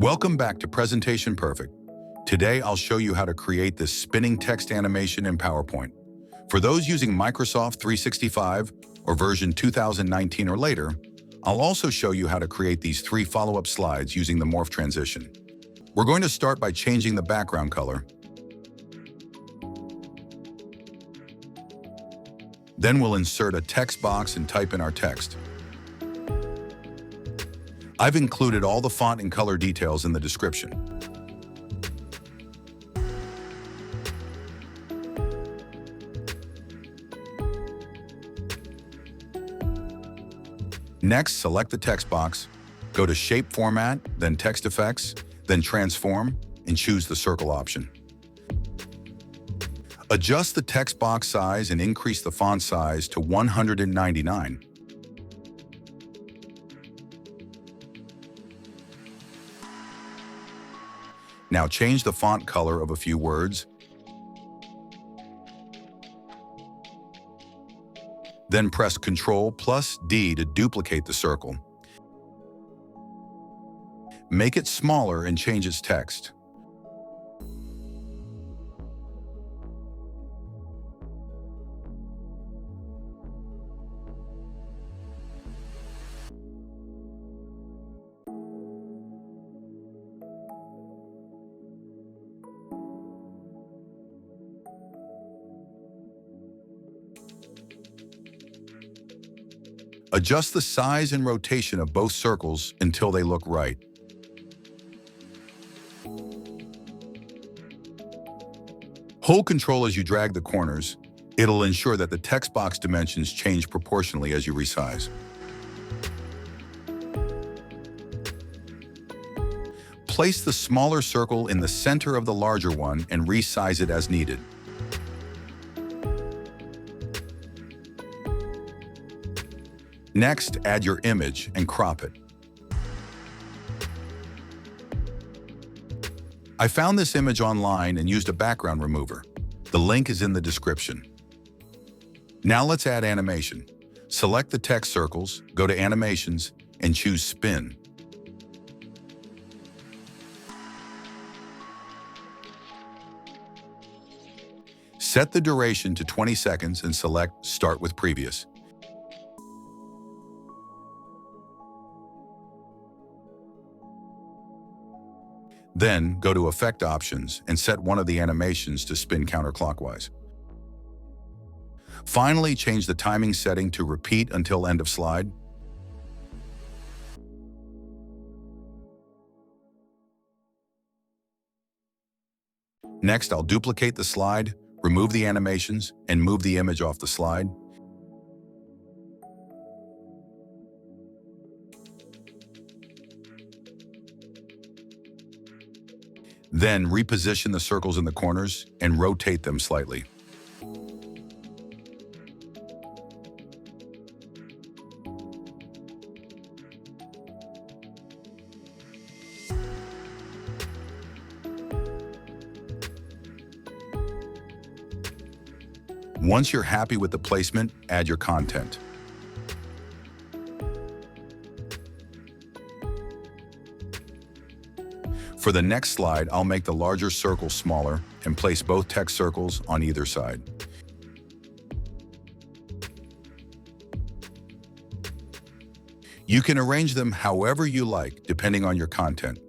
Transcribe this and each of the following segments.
Welcome back to Presentation Perfect. Today, I'll show you how to create this spinning text animation in PowerPoint. For those using Microsoft 365 or version 2019 or later, I'll also show you how to create these 3 follow-up slides using the Morph Transition. We're going to start by changing the background color. Then we'll insert a text box and type in our text. I've included all the font and color details in the description. Next, select the text box, go to Shape Format, then Text Effects, then Transform, and choose the circle option. Adjust the text box size and increase the font size to 199. Now change the font color of a few words. Then press Ctrl+D to duplicate the circle. Make it smaller and change its text. Adjust the size and rotation of both circles until they look right. Hold Ctrl as you drag the corners. It'll ensure that the text box dimensions change proportionally as you resize. Place the smaller circle in the center of the larger one and resize it as needed. Next, add your image and crop it. I found this image online and used a background remover. The link is in the description. Now let's add animation. Select the text circles, go to Animations, and choose Spin. Set the duration to 20 seconds and select Start with Previous. Then, go to Effect Options and set one of the animations to spin counterclockwise. Finally, change the timing setting to Repeat until end of slide. Next, I'll duplicate the slide, remove the animations, and move the image off the slide. Then reposition the circles in the corners and rotate them slightly. Once you're happy with the placement, add your content. For the next slide, I'll make the larger circle smaller and place both text circles on either side. You can arrange them however you like, depending on your content.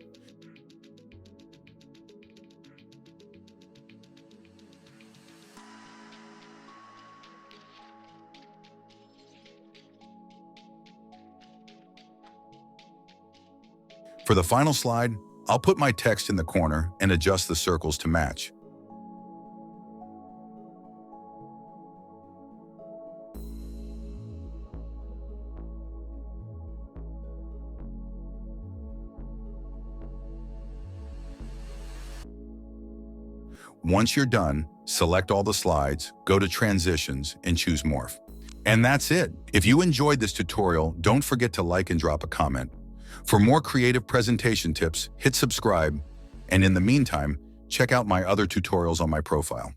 For the final slide, I'll put my text in the corner and adjust the circles to match. Once you're done, select all the slides, go to Transitions, and choose Morph. And that's it. If you enjoyed this tutorial, don't forget to like and drop a comment. For more creative presentation tips, hit subscribe, and in the meantime, check out my other tutorials on my profile.